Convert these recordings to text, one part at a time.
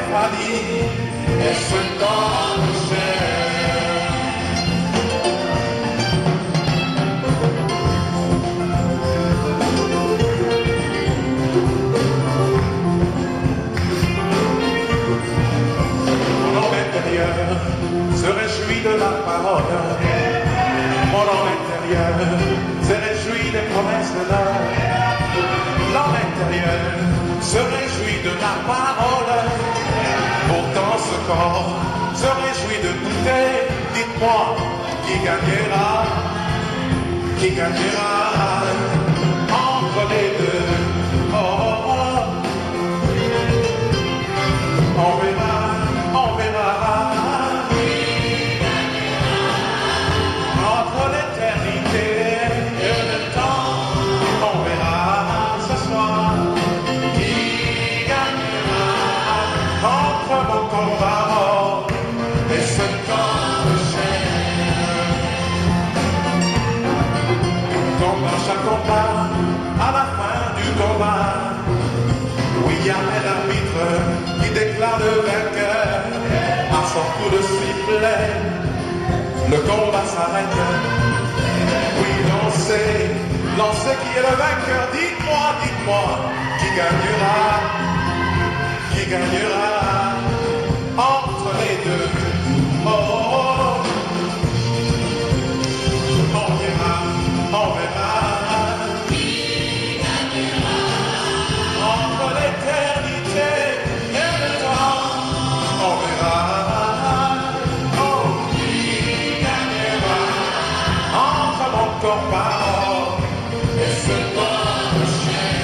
refroidit et se donne cher. Mon homme intérieur se réjouit de la parole. Mon homme intérieur se réjouit des promesses de l'heure. L'homme intérieur se réjouit de la parole. Pourtant ce corps se réjouit de goûter. Dites-moi, qui gagnera? Qui gagnera entre les deux? Oh, oh, oh. On verra, on verra. Entre l'éternité et le temps, on verra ce soir qui gagnera entre mon combat et ce corps de chair. Comme dans chaque combat, à la fin du combat, oui, il y a un arbitre qui déclare le vainqueur à son coup de sifflet. Le combat s'arrête. Oui, lancez qui est le vainqueur. Dites-moi, dites-moi, qui gagnera? Qui gagnera entre les deux? Oh, oh, oh. On verra, on verra. Qui gagnera entre l'éternité et le temps? On verra. Encore parole et ce corps de chair.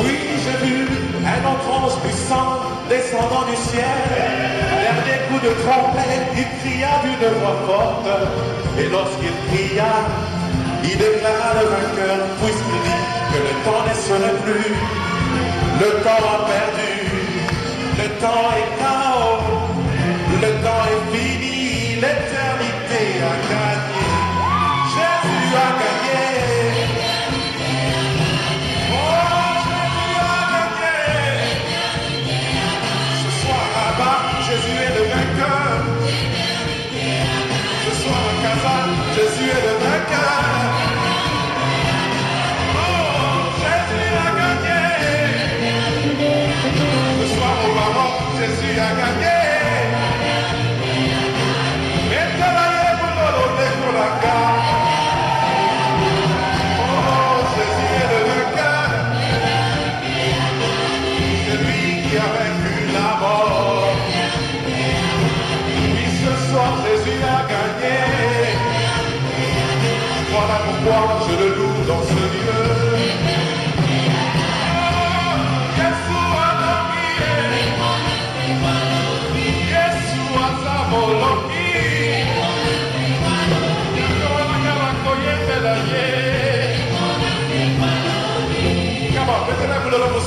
Oui, j'ai vu un autre ange puissant descendant du ciel. Dernier coup de trompette, il cria d'une voix forte. Et lorsqu'il cria, il déclara le vainqueur, puisqu'il dit que le temps ne serait plus. Le temps a perdu. Le temps est chaos, le temps est fini, l'éternité a gagné. Jésus a gagné. Oh, Jésus a gagné. Ce soir là-bas, Jésus est le vainqueur. Ce soir à Casa, Jésus est le vainqueur. Jésus a gagné. Et travaillez pour l'honorer pour la garde. Oh, Jésus est le vainqueur. C'est lui qui a vaincu la mort. Oui, ce soir, Jésus a gagné. Voilà pourquoi je le loue dans ce lieu. Come on, let's have a little more.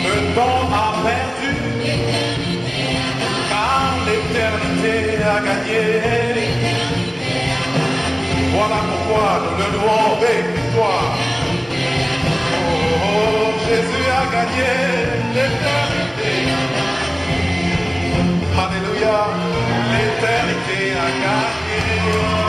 Le temps a perdu, car l'éternité a gagné. Voilà pourquoi nous le louons avec victoire. Oh, Jésus a gagné l'éternité. Alléluia, l'éternité a gagné.